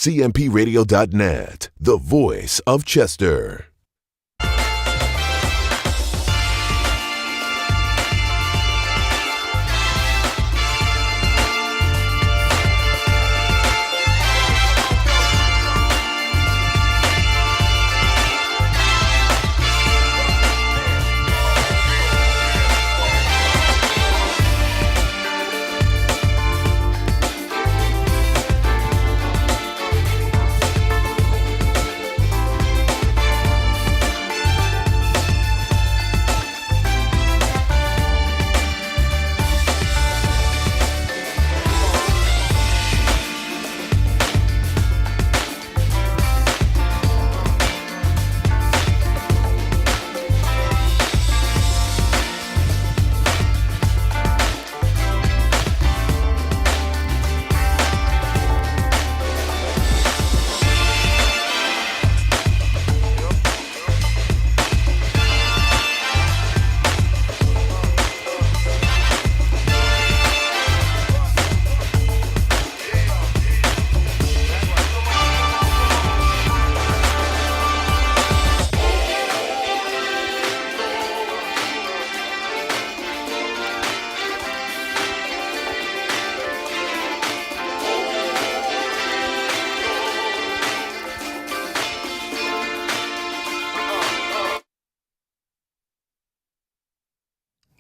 CMPRadio.net, the voice of Chester.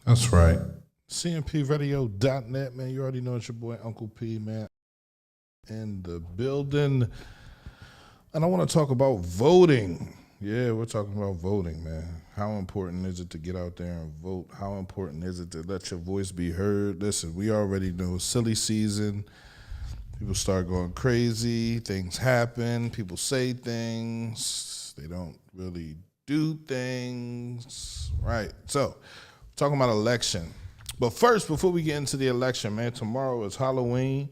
That's right. CMPRadio.net, man. You already know it's your boy Uncle P, man, in the building. And I want to talk about voting. Yeah, we're talking about voting, man. How important is it to get out there and vote? How important is it to let your voice be heard? Listen, we already know silly season. People start going crazy. Things happen. People say things. They don't really do things. Right. So, talking about election. But first, before we get into the election, man, tomorrow is Halloween.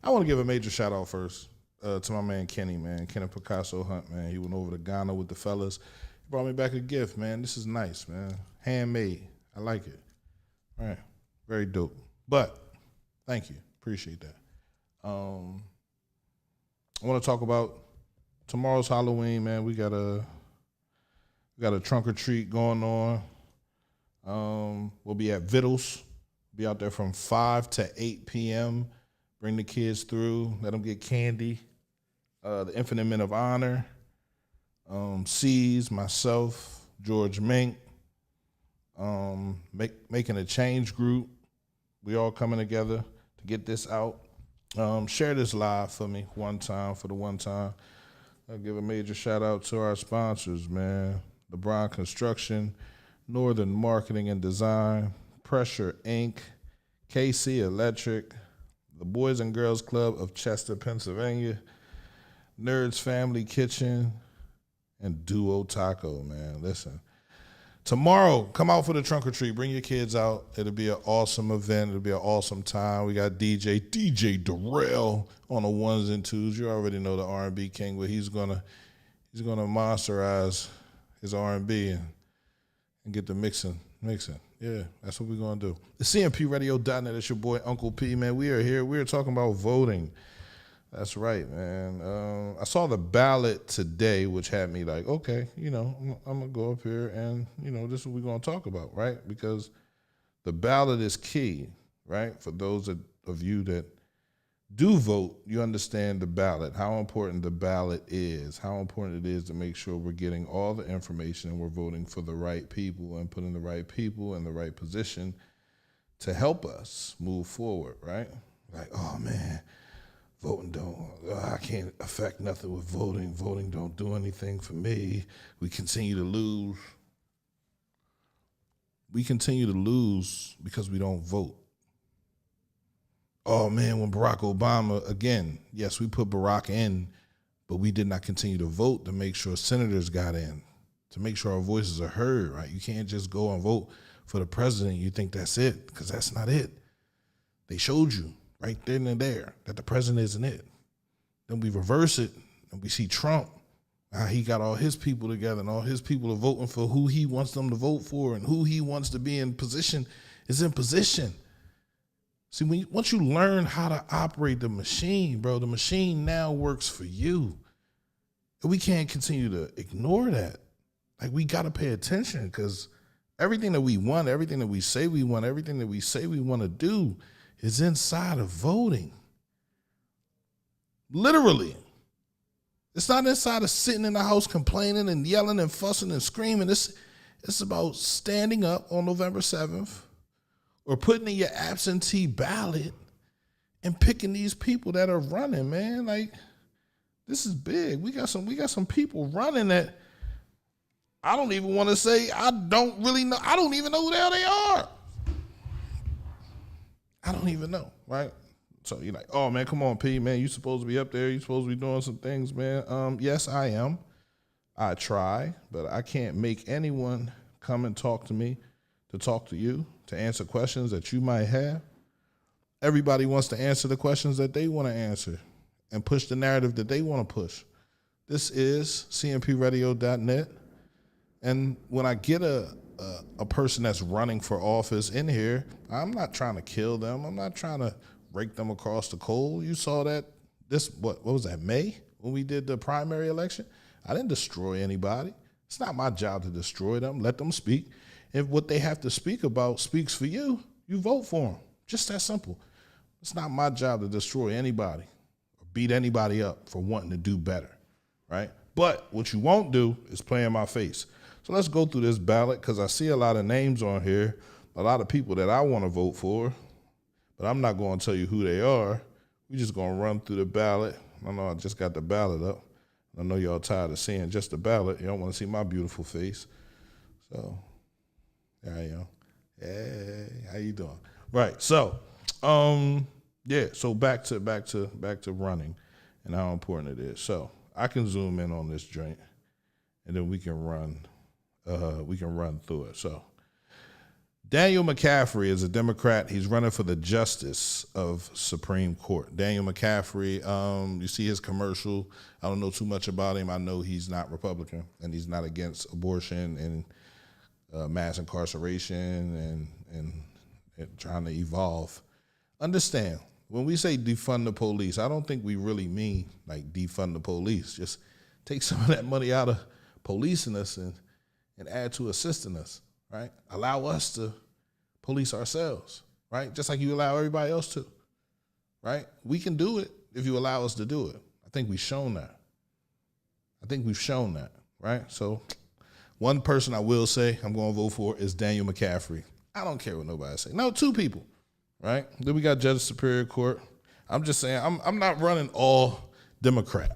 I want to give a major shout out first to my man Kenny, man. Kenny Picasso Hunt, man. He went over to Ghana with the fellas. He brought me back a gift, man. This is nice, man. Handmade. I like it. All right. Very dope. But thank you. Appreciate that. I want to talk about tomorrow's Halloween, man. We got a trunk or treat going on. We'll be at Vittles. Be out there from 5 to 8 p.m. Bring the kids through. Let them get candy. The Infinite Men of Honor. C's, myself, George Mink. Making a Change group. We all coming together to get this out. Share this live for me one time. I'll give a major shout out to our sponsors, man. LeBron Construction, Northern Marketing and Design, Pressure Inc., KC Electric, the Boys and Girls Club of Chester, Pennsylvania, Nerds Family Kitchen, and Duo Taco, man. Listen, tomorrow, come out for the trunk or treat. Bring your kids out. It'll be an awesome event. It'll be an awesome time. We got DJ Darrell on the ones and twos. You already know the R&B king, but he's gonna monsterize his R&B and get the mixing. Yeah, that's what we're going to do. The CMPRadio.net, it's your boy Uncle P, man. We are here. We are talking about voting. That's right, man. I saw the ballot today, which had me like, okay, I'm going to go up here and, this is what we're going to talk about, right? Because the ballot is key, right? For those of you that do vote, you understand the ballot, how important the ballot is, how important it is to make sure we're getting all the information and we're voting for the right people and putting the right people in the right position to help us move forward, right? Like, oh man, I can't affect nothing with voting. Voting don't do anything for me. We continue to lose. We continue to lose because we don't vote. Oh, man, when Barack Obama, again, yes, we put Barack in, but we did not continue to vote to make sure senators got in, to make sure our voices are heard, right? You can't just go and vote for the president. You think that's it, because that's not it. They showed you right then and there that the president isn't it. Then we reverse it, and we see Trump. He got all his people together, and all his people are voting for who he wants them to vote for, and who he wants to be in position is in position. See, once you learn how to operate the machine, bro, the machine now works for you. And we can't continue to ignore that. Like, we got to pay attention, because everything that we want, everything that we say we want, everything that we say we want to do is inside of voting. Literally. It's not inside of sitting in the house complaining and yelling and fussing and screaming. It's about standing up on November 7th or putting in your absentee ballot and picking these people that are running, man. Like, this is big. We got some people running that I don't even want to say I don't really know. I don't even know who the hell they are. I don't even know, right? So you're like, oh, man, come on, P, man. You supposed to be up there. You supposed to be doing some things, man. Yes, I am. I try, but I can't make anyone come and talk to me, to talk to you, to answer questions that you might have. Everybody wants to answer the questions that they want to answer and push the narrative that they want to push. This is cmpradio.net. And when I get a person that's running for office in here, I'm not trying to kill them. I'm not trying to rake them across the coal. You saw that what was that, May, when we did the primary election? I didn't destroy anybody. It's not my job to destroy them. Let them speak. If what they have to speak about speaks for you, you vote for them. Just that simple. It's not my job to destroy anybody or beat anybody up for wanting to do better, right? But what you won't do is play in my face. So let's go through this ballot, because I see a lot of names on here, a lot of people that I want to vote for, but I'm not going to tell you who they are. We're just going to run through the ballot. I know I just got the ballot up. I know y'all tired of seeing just the ballot. You don't want to see my beautiful face. So there I am. Hey, how you doing? Right. So, yeah. So back to running and how important it is. So I can zoom in on this joint, and then we can run through it. So Daniel McCaffrey is a Democrat. He's running for the Justice of Supreme Court. Daniel McCaffrey, you see his commercial. I don't know too much about him. I know he's not Republican, and he's not against abortion and mass incarceration and trying to evolve. Understand, when we say defund the police, I don't think we really mean like defund the police. Just take some of that money out of policing us and add to assisting us, right? Allow us to police ourselves, right? Just like you allow everybody else to, right? We can do it if you allow us to do it. I think we've shown that. Right? So one person I will say I'm going to vote for is Daniel McCaffrey. I don't care what nobody say. No, two people, right? Then we got Judge of Superior Court. I'm just saying I'm not running all Democrat.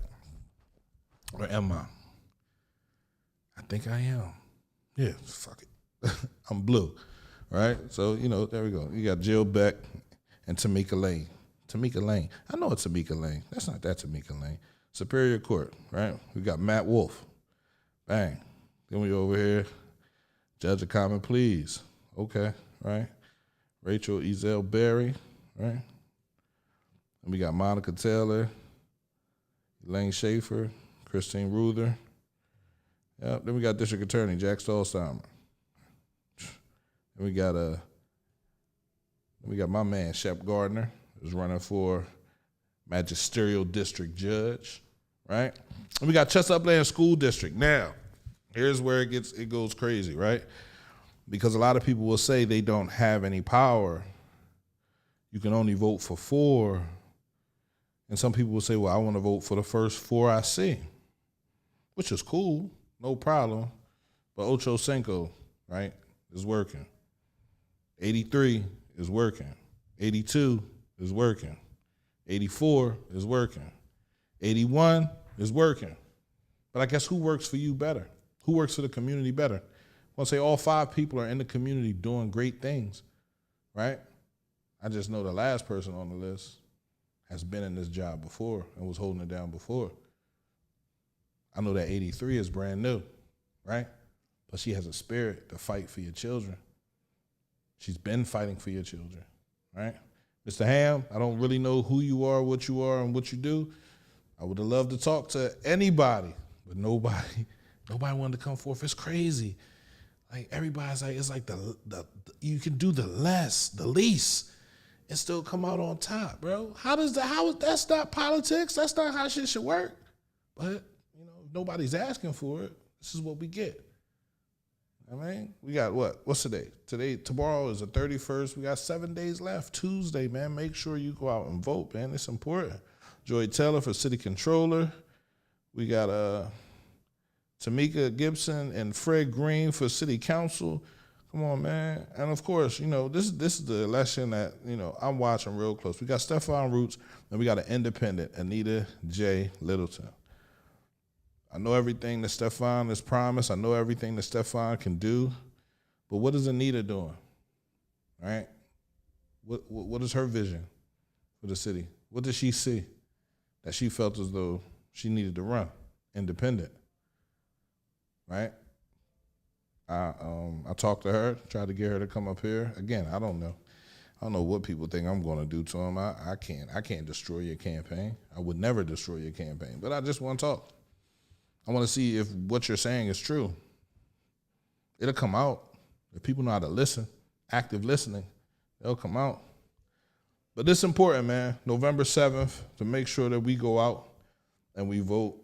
Or am I? I think I am. Yeah, fuck it. I'm blue, right? So, there we go. You got Jill Beck and Tamika Lane. I know it's Tamika Lane. That's not that Tamika Lane. Superior Court, right? We got Matt Wolf. Bang. Then we over here, Judge of Common Pleas. Okay, right? Rachel Ezell Berry, right? And we got Monica Taylor, Elaine Schaefer, Christine Ruther. Yep. Then we got District Attorney Jack Stolzheimer. Then we got my man Shep Gardner, who's running for magisterial district judge, right? And we got Chester Upland School District. Now, here's where it goes crazy, right? Because a lot of people will say they don't have any power. You can only vote for 4. And some people will say, well, I want to vote for the first 4 I see, which is cool. No problem. But Ocho Cinco, right, is working. 83 is working. 82 is working. 84 is working. 81 is working. But I guess who works for you better? Who works for the community better? I want to say all 5 people are in the community doing great things, right? I just know the last person on the list has been in this job before and was holding it down before. I know that 83 is brand new, right? But she has a spirit to fight for your children. She's been fighting for your children, right? Mr. Ham, I don't really know who you are, and what you do. I would have loved to talk to anybody, but nobody wanted to come forth. It's crazy. Like, everybody's like, it's like the you can do the least, and still come out on top, bro. That's not politics. That's not how shit should work. But, if nobody's asking for it, this is what we get. I mean, we got what? What's today? Tomorrow is the 31st. We got 7 days left. Tuesday, man. Make sure you go out and vote, man. It's important. Joy Taylor for city controller. We got Tamika Gibson and Fred Green for city council. Come on, man. And of course, this is the election that, I'm watching real close. We got Stephon Roots and we got an independent, Anita J. Littleton. I know everything that Stephon has promised. I know everything that Stephon can do. But what is Anita doing? Right? What is her vision for the city? What did she see that she felt as though she needed to run independent? Right? I talked to her, tried to get her to come up here. Again, I don't know. I don't know what people think I'm going to do to them. I can't destroy your campaign. I would never destroy your campaign. But I just want to talk. I want to see if what you're saying is true. It'll come out. If people know how to listen, active listening, they'll come out. But it's important, man, November 7th, to make sure that we go out and we vote.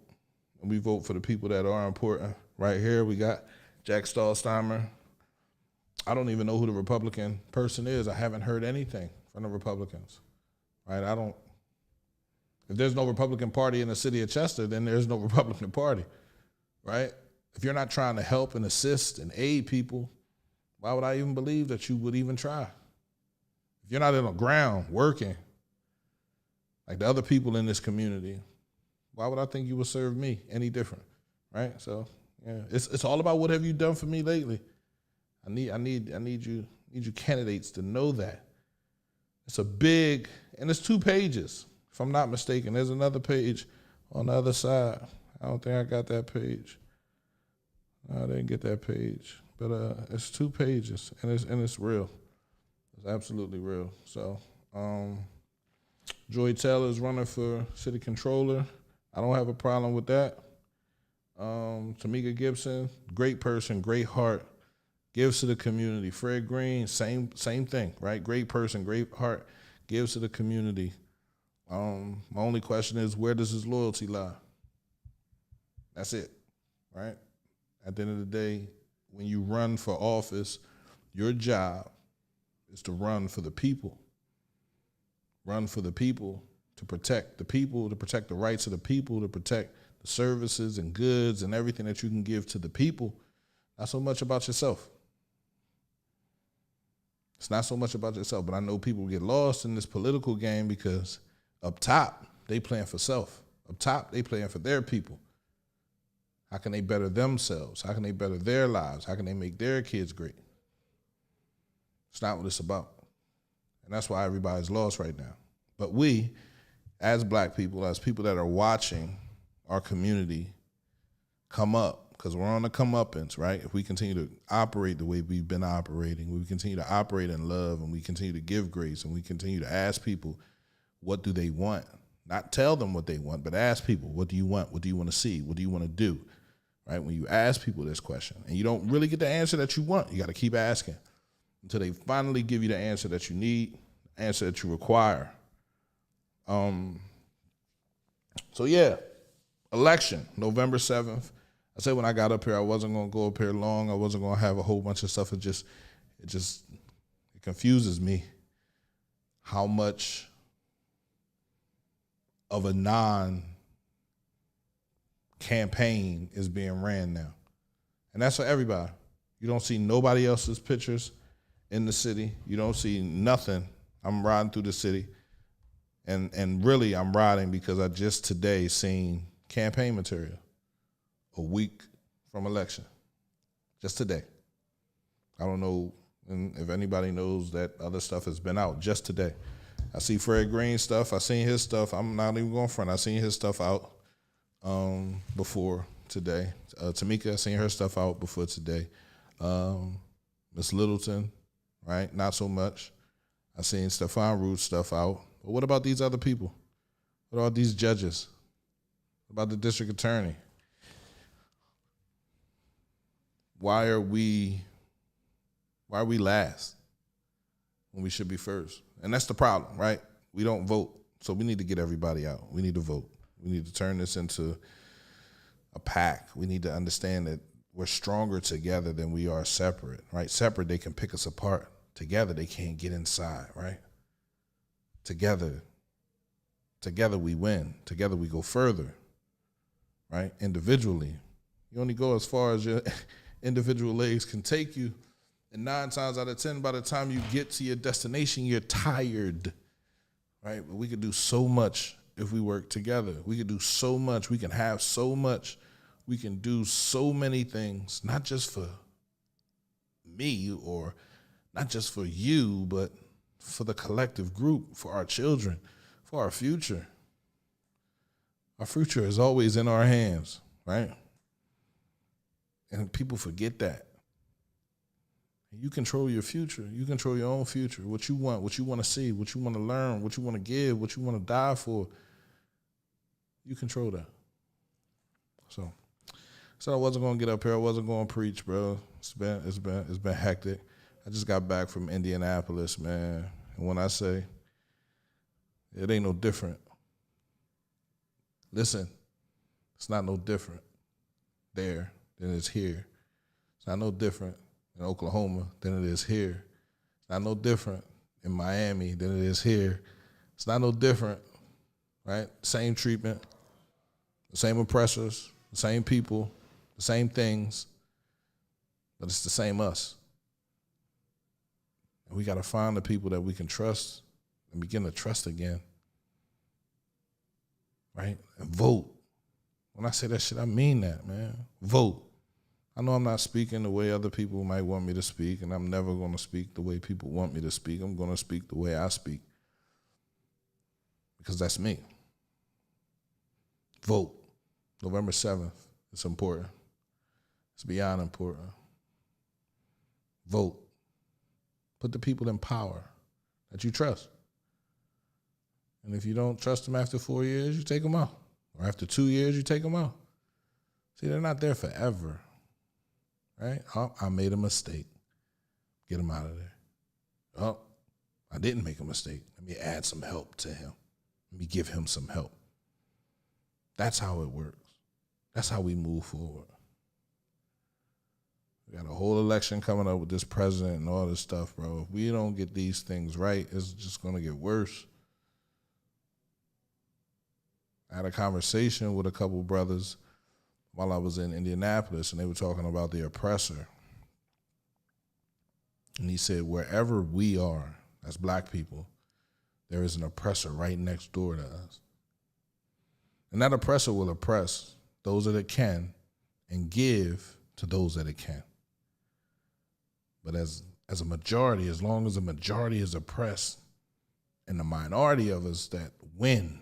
And we vote for the people that are important. Right here, we got Jack Stolzheimer. I don't even know who the Republican person is. I haven't heard anything from the Republicans. Right? If there's no Republican Party in the city of Chester, then there's no Republican Party, right? If you're not trying to help and assist and aid people, why would I even believe that you would even try? If you're not on the ground working like the other people in this community, why would I think you would serve me any different, right? So, yeah, it's all about what have you done for me lately. I need you candidates to know that. It's a big, and it's 2 pages. If I'm not mistaken, there's another page on the other side. I don't think I got that page. I didn't get that page, but it's 2 pages, and it's real. It's absolutely real. So, Joy Taylor is running for city controller. I don't have a problem with that. Tamika Gibson, great person, great heart, gives to the community. Fred Green, same thing, right? Great person, great heart, gives to the community. My only question is, where does his loyalty lie? That's it, right? At the end of the day, when you run for office, your job is to run for the people. Run for the people, to protect the rights of the people, to protect the services and goods and everything that you can give to the people. Not so much about yourself. It's not so much about yourself, but I know people get lost in this political game because up top, they playing for self. Up top, they playing for their people. How can they better themselves? How can they better their lives? How can they make their kids great? It's not what it's about. And that's why everybody's lost right now. But we, as black people, as people that are watching our community come up, because we're on the comeuppance, right? If we continue to operate the way we've been operating, we continue to operate in love, and we continue to give grace, and we continue to ask people, what do they want? Not tell them what they want, but ask people, what do you want? What do you want to see? What do you want to do? Right? When you ask people this question, and you don't really get the answer that you want, you got to keep asking until they finally give you the answer that you need, answer that you require. So yeah, election, November 7th. I said when I got up here, I wasn't going to go up here long. I wasn't going to have a whole bunch of stuff. It confuses me how much of a non-campaign is being ran now. And that's for everybody. You don't see nobody else's pictures in the city. You don't see nothing. I'm riding through the city. And really, I'm riding because I just today seen campaign material a week from election. Just today. I don't know if anybody knows that other stuff has been out just today. I see Fred Green stuff. I seen his stuff. I'm not even going front. I seen his stuff out before today. Tamika, I seen her stuff out before today. Miss Littleton, right? Not so much. I seen Stephon Roots stuff out. But what about these other people? What about these judges? What about the district attorney? Why are we last when we should be first. And that's the problem, right? We don't vote. So we need to get everybody out. We need to vote. We need to turn this into a pack. We need to understand that we're stronger together than we are separate, right? Separate, they can pick us apart. Together, they can't get inside, right? Together we win. Together we go further, right? Individually, you only go as far as your individual legs can take you. And 9 times out of 10, by the time you get to your destination, you're tired, right? But we could do so much if we work together. We could do so much. We can have so much. We can do so many things, not just for me or not just for you, but for the collective group, for our children, for our future. Our future is always in our hands, right? And people forget that. You control your future. You control your own future. What you want to see, what you want to learn, what you want to give, what you want to die for. You control that. So I wasn't gonna get up here. I wasn't gonna preach, bro. It's been hectic. I just got back from Indianapolis, man. And when I say it ain't no different, listen, it's not no different there than it's here. It's not no different in Oklahoma than it is here. It's not no different in Miami than it is here. It's not no different, right? Same treatment, the same oppressors, the same people, the same things, but it's the same us. And we got to find the people that we can trust and begin to trust again, right? And vote. When I say that shit, I mean that, man. Vote. I know I'm not speaking the way other people might want me to speak, and I'm never going to speak the way people want me to speak. I'm going to speak the way I speak because that's me. Vote. November 7th. It's important. It's beyond important. Vote. Put the people in power that you trust. And if you don't trust them after 4 years, you take them out. Or after 2 years, you take them out. See, they're not there forever. Right? Oh, I made a mistake. Get him out of there. Oh, I didn't make a mistake. Let me add some help to him. Let me give him some help. That's how it works. That's how we move forward. We got a whole election coming up with this president and all this stuff, bro. If we don't get these things right, it's just going to get worse. I had a conversation with a couple brothers while I was in Indianapolis, and they were talking about the oppressor. And he said, wherever we are as black people, there is an oppressor right next door to us. And that oppressor will oppress those that it can and give to those that it can. But as a majority, as long as the majority is oppressed and the minority of us that win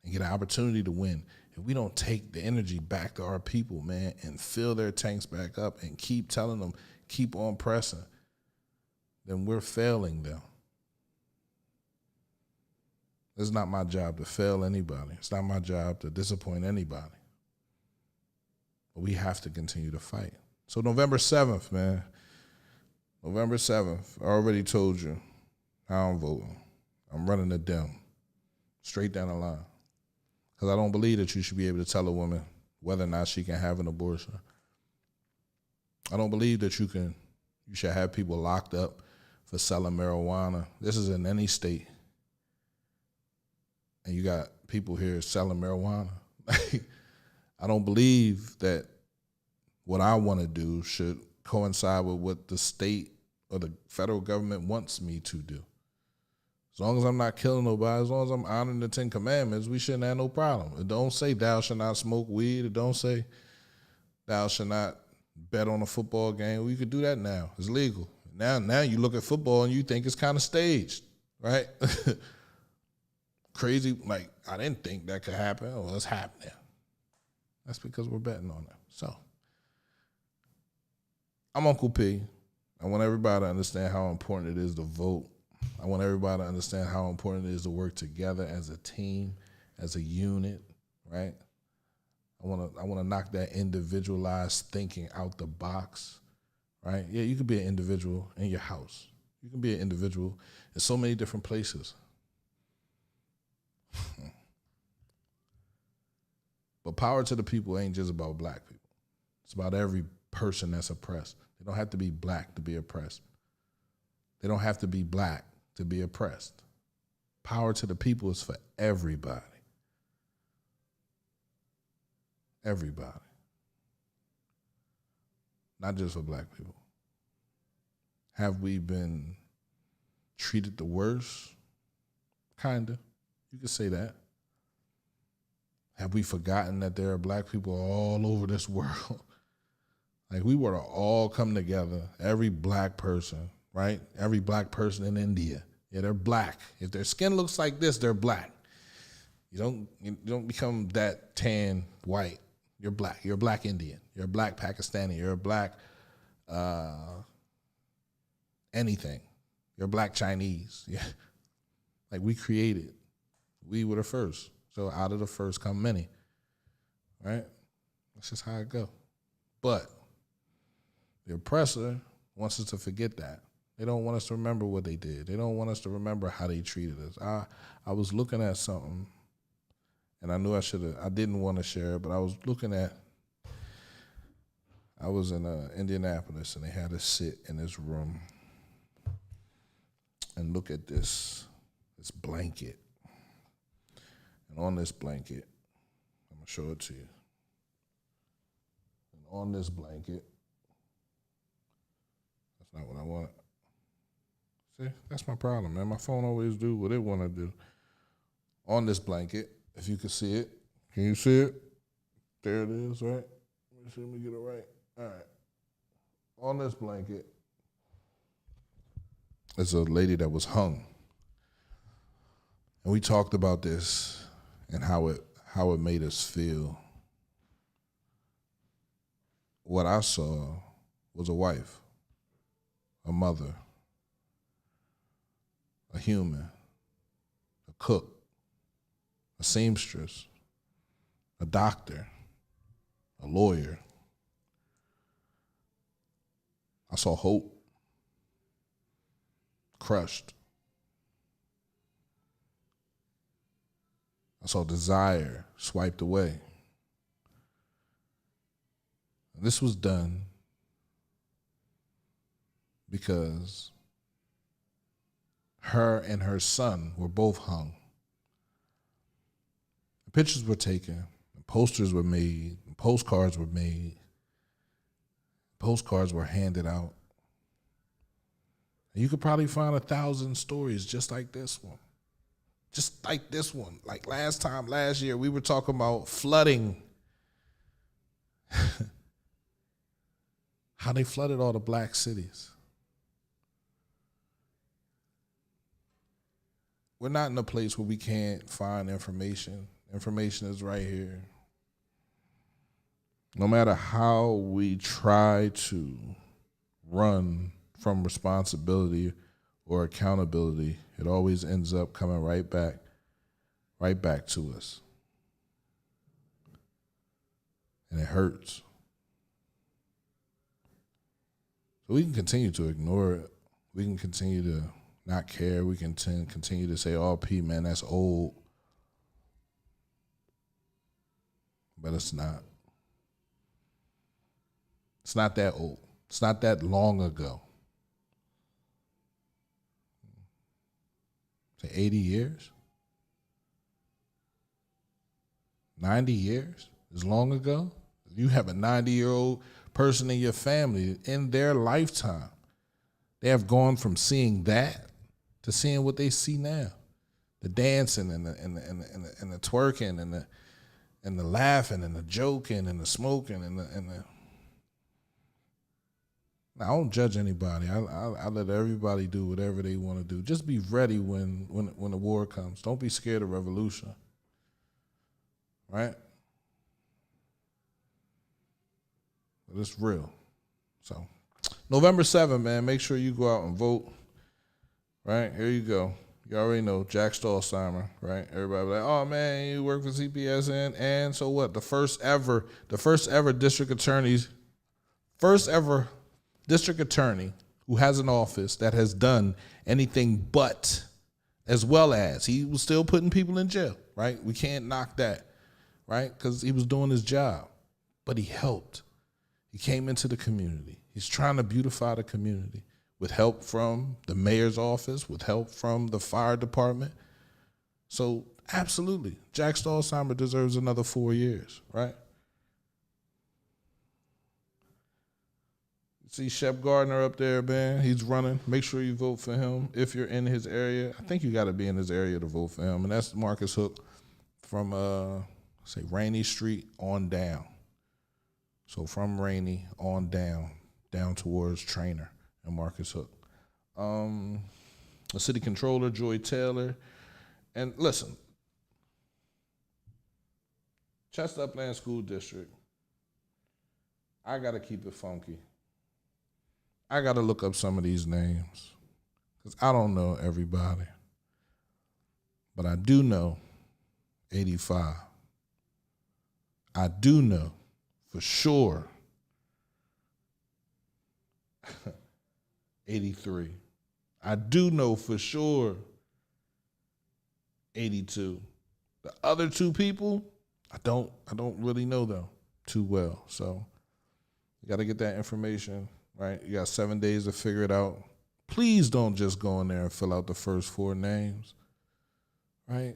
and get an opportunity to win, if we don't take the energy back to our people, man, and fill their tanks back up and keep telling them, keep on pressing, then we're failing them. It's not my job to fail anybody. It's not my job to disappoint anybody. But we have to continue to fight. So November 7th, man. November 7th, I already told you how I'm voting. I'm running the Dem, straight down the line. Because I don't believe that you should be able to tell a woman whether or not she can have an abortion. I don't believe that you should have people locked up for selling marijuana. This is in any state. And you got people here selling marijuana. I don't believe that what I want to do should coincide with what the state or the federal government wants me to do. As long as I'm not killing nobody, as long as I'm honoring the 10 Commandments, we shouldn't have no problem. It don't say thou shalt not smoke weed. It don't say thou shalt not bet on a football game. We could do that now. It's legal. Now you look at football and you think it's kind of staged, right? Crazy, like, I didn't think that could happen. Oh, it's happening. That's because we're betting on it. So, I'm Uncle P. I want everybody to understand how important it is to vote. I want everybody to understand how important it is to work together as a team, as a unit, right? I want to knock that individualized thinking out the box, right? Yeah, you could be an individual in your house. You can be an individual in so many different places. But power to the people ain't just about black people. It's about every person that's oppressed. They don't have to be black to be oppressed. They don't have to be black to be oppressed. Power to the people is for everybody. Everybody. Not just for black people. Have we been treated the worst? Kinda. You could say that. Have we forgotten that there are black people all over this world? Like, we were to all come together, every black person, right? Every black person in India. Yeah, they're black. If their skin looks like this, they're black. You don't become that tan white. You're black. You're a black Indian. You're a black Pakistani. You're a black anything. You're a black Chinese. Yeah. Like, we created. We were the first. So out of the first come many. Right? That's just how it go. But the oppressor wants us to forget that. They don't want us to remember what they did. They don't want us to remember how they treated us. I was looking at something, and I knew I didn't want to share it, but I was in Indianapolis, and they had us sit in this room and look at this blanket. And on this blanket, I'm going to show it to you. And on this blanket, that's not what I want. See, that's my problem, man. My phone always do what it want to do. On this blanket, if you can see it. Can you see it? There it is, right? Let me get it right. All right. On this blanket is a lady that was hung. And we talked about this and how it made us feel. What I saw was a wife, a mother, a human, a cook, a seamstress, a doctor, a lawyer. I saw hope crushed. I saw desire swiped away. This was done because her and her son were both hung. Pictures were taken, posters were made, postcards were made, postcards were handed out. And you could probably find 1,000 stories just like this one. Just like this one. Like last year, we were talking about flooding. How they flooded all the black cities. We're not in a place where we can't find information. Information is right here. No matter how we try to run from responsibility or accountability, it always ends up coming right back to us. And it hurts. So we can continue to ignore it. We can continue to not care. We can continue to say, oh, P, man, that's old. But it's not. It's not that old. It's not that long ago. Say 80 years? 90 years? As long ago? You have a 90-year-old person in your family in their lifetime. They have gone from seeing that to seeing what they see now. The dancing and the twerking and the laughing and the joking and the smoking and the Now, I don't judge anybody. I let everybody do whatever they want to do. Just be ready when the war comes. Don't be scared of revolution. Right? But it's real. So, November 7th, man, make sure you go out and vote. Right? Here you go. You already know, Jack Stolzheimer, right? Everybody be like, oh, man, you work for CPS and so what? The first ever district attorney who has an office that has done anything but, as well as he was still putting people in jail, right? We can't knock that, right? Because he was doing his job, but he helped. He came into the community. He's trying to beautify the community with help from the mayor's office, with help from the fire department. So absolutely, Jack Stolzheimer deserves another 4 years, right? See Shep Gardner up there, man. He's running. Make sure you vote for him if you're in his area. I think you got to be in his area to vote for him. And that's Marcus Hook from, say, Rainey Street on down. So from Rainey on down towards Trainer and Marcus Hook. The city controller, Joy Taylor. And listen, Chester Upland School District, I got to keep it funky. I got to look up some of these names because I don't know everybody. But I do know 85. I do know for sure 83. I do know for sure 82. The other two people, I don't really know them too well. So you got to get that information. Right, you got 7 days to figure it out. Please don't just go in there and fill out the first 4 names. Right,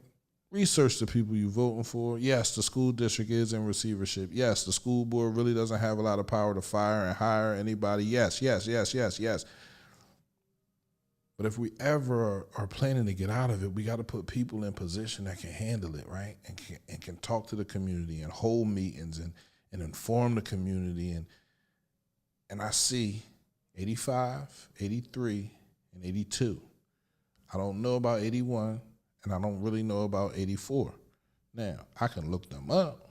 research the people you're voting for. Yes, the school district is in receivership. Yes, the school board really doesn't have a lot of power to fire and hire anybody. Yes. But if we ever are planning to get out of it, we got to put people in position that can handle it, right, and can talk to the community and hold meetings and inform the community. And I see 85, 83, and 82. I don't know about 81, and I don't really know about 84. Now, I can look them up,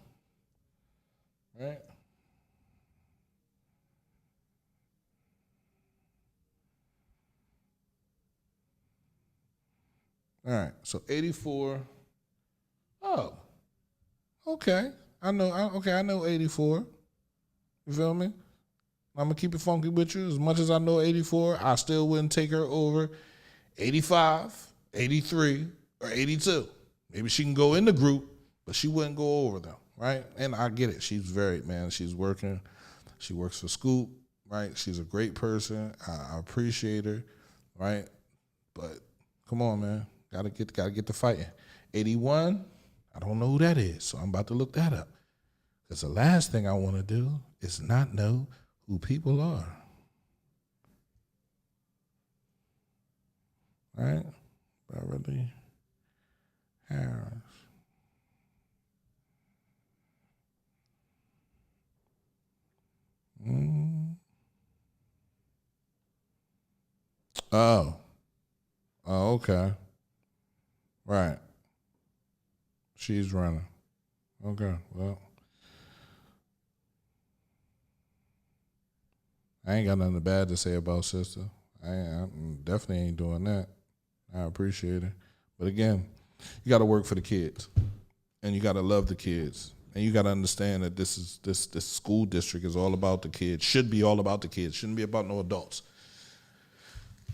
right? All right, so 84. Oh, okay. I know 84. You feel me? I'm going to keep it funky with you. As much as I know 84, I still wouldn't take her over 85, 83, or 82. Maybe she can go in the group, but she wouldn't go over them, right? And I get it. She's she's working. She works for Scoop, right? She's a great person. I appreciate her, right? But come on, man. Gotta get the fighting. 81, I don't know who that is, so I'm about to look that up. Because the last thing I want to do is not know who people are. Right? Beverly Harris. Oh, okay. Right. She's running. Okay, well. I ain't got nothing bad to say about sister. I definitely ain't doing that. I appreciate it. But again, you got to work for the kids. And you got to love the kids. And you got to understand that this school district is all about the kids. Should be all about the kids. Shouldn't be about no adults.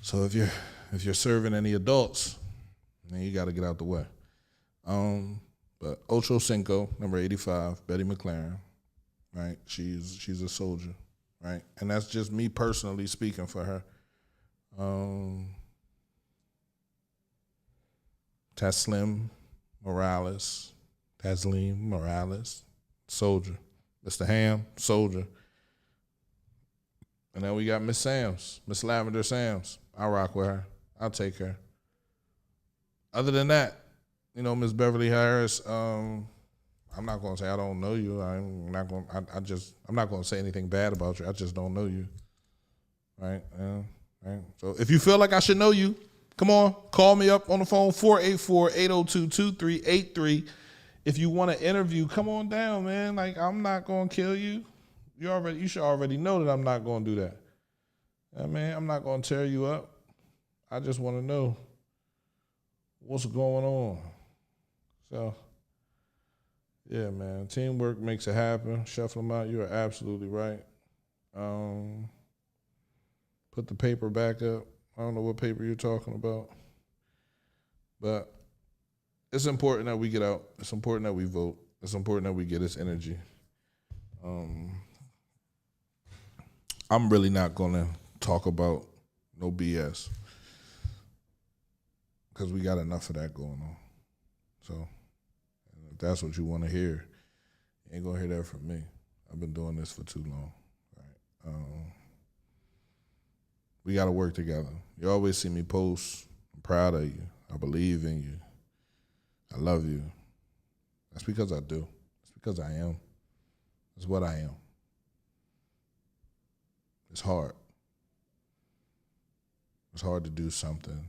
So if you're serving any adults, then you got to get out the way. But Ocho Cinco, number 85, Betty McLaren, right? She's a soldier, right? And that's just me personally speaking for her. Taslim Morales, soldier. Mr. Ham, soldier. And then we got Miss Sams, Miss Lavender Sams. I rock with her. I'll take her. Other than that, Miss Beverly Harris, I'm not gonna say I don't know you. I'm not gonna say anything bad about you. I just don't know you. Right? Right. So if you feel like I should know you, come on, call me up on the phone, 484-802-2383. If you want to interview, come on down, man. Like, I'm not gonna kill you. You should already know that I'm not gonna do that. Man, I'm not gonna tear you up. I just want to know what's going on. So, yeah, man. Teamwork makes it happen. Chef Lamont, you are absolutely right. Put the paper back up. I don't know what paper you're talking about. But it's important that we get out. It's important that we vote. It's important that we get this energy. I'm really not going to talk about no BS because we got enough of that going on. So if that's what you want to hear, you ain't going to hear that from me. I've been doing this for too long. Right? We got to work together. You always see me post, I'm proud of you. I believe in you. I love you. That's because I do. It's because I am. It's what I am. It's hard. It's hard to do something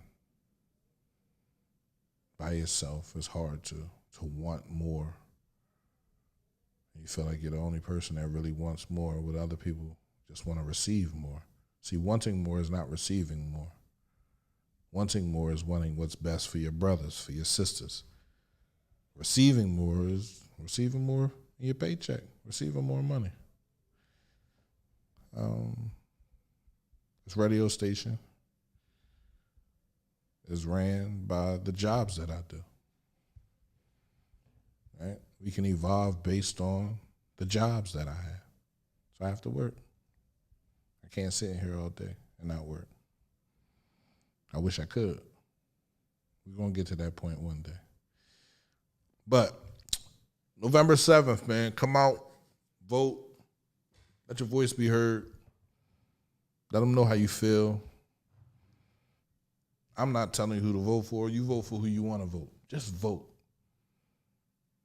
by yourself. It's hard to want more. You feel like you're the only person that really wants more, with other people just want to receive more. See, wanting more is not receiving more. Wanting more is wanting what's best for your brothers, for your sisters. Receiving more is receiving more in your paycheck, receiving more money. This radio station is ran by the jobs that I do. Right? We can evolve based on the jobs that I have. So I have to work. I can't sit in here all day and not work. I wish I could. We're going to get to that point one day. But November 7th, man, come out, vote, let your voice be heard. Let them know how you feel. I'm not telling you who to vote for. You vote for who you want to vote. Just vote.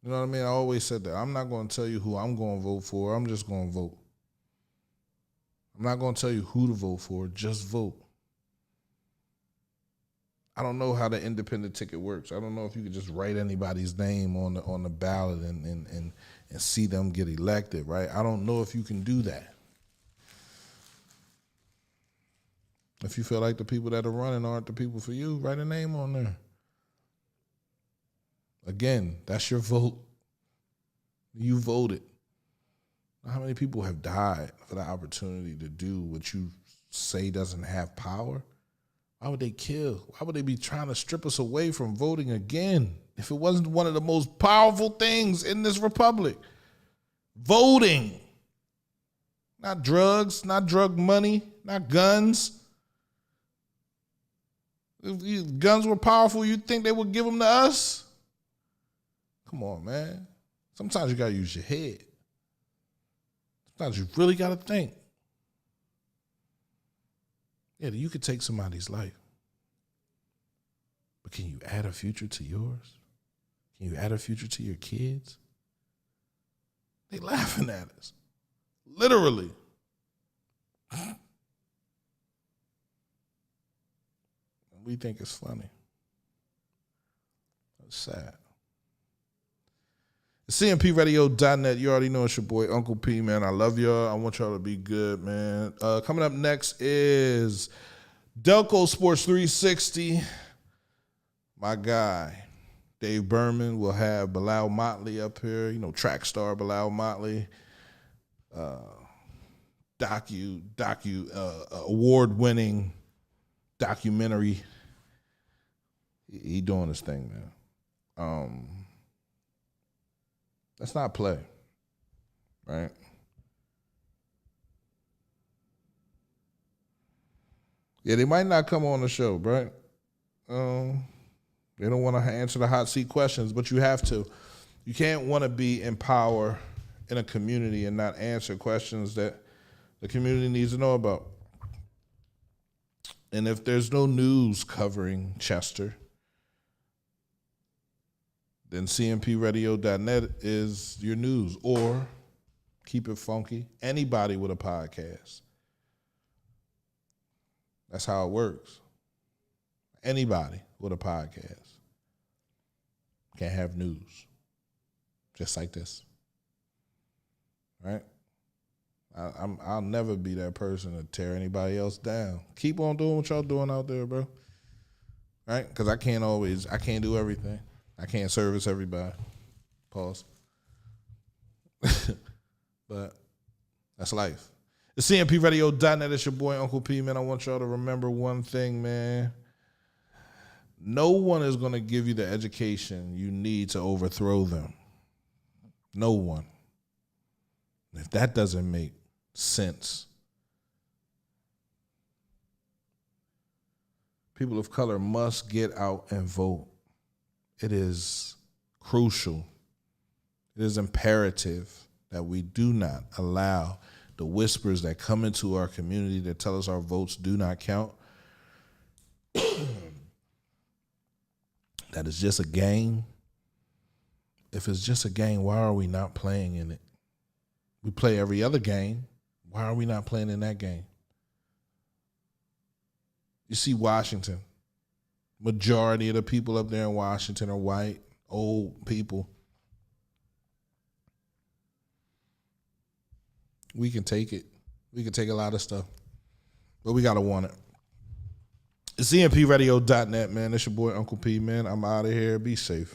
You know what I mean? I always said that. I'm not going to tell you who I'm going to vote for. I'm just going to vote. I'm not going to tell you who to vote for. Just vote. I don't know how the independent ticket works. I don't know if you could just write anybody's name on the ballot and see them get elected, right? I don't know if you can do that. If you feel like the people that are running aren't the people for you, write a name on there. Again, that's your vote. You voted. How many people have died for the opportunity to do what you say doesn't have power? Why would they kill? Why would they be trying to strip us away from voting again if it wasn't one of the most powerful things in this republic? Voting. Not drugs, not drug money, not guns. If guns were powerful, you'd think they would give them to us? Come on, man. Sometimes you got to use your head. Sometimes you really got to think. Yeah, you could take somebody's life. But can you add a future to yours? Can you add a future to your kids? They laughing at us. Literally. We think it's funny. It's sad. CMPRadio.net. You already know it's your boy, Uncle P, man. I love y'all. I want y'all to be good, man. Coming up next is Delco Sports 360. My guy, Dave Berman, will have Bilal Motley up here. You know, track star Bilal Motley. Award-winning documentary. He doing his thing, man. Let's not play, right? Yeah, they might not come on the show, right? They don't want to answer the hot seat questions, but you have to. You can't want to be in power in a community and not answer questions that the community needs to know about. And if there's no news covering Chester, then CMPRadio.net is your news. Or Keep It Funky, anybody with a podcast. That's how it works. Anybody with a podcast can have news, just like this, right? I'll never be that person to tear anybody else down. Keep on doing what y'all doing out there, bro, right? Because I can't do everything. I can't service everybody. Pause. But that's life. It's CMPRadio.net. It's your boy, Uncle P, man. I want y'all to remember one thing, man. No one is going to give you the education you need to overthrow them. No one. If that doesn't make sense, people of color must get out and vote. It is crucial. It is imperative that we do not allow the whispers that come into our community that tell us our votes do not count. That is just a game. If it's just a game, why are we not playing in it? We play every other game. Why are we not playing in that game? You see Washington. Majority of the people up there in Washington are white, old people. We can take it. We can take a lot of stuff. But we got to want it. It's CMPRadio.net, man. It's your boy, Uncle P, man. I'm out of here. Be safe.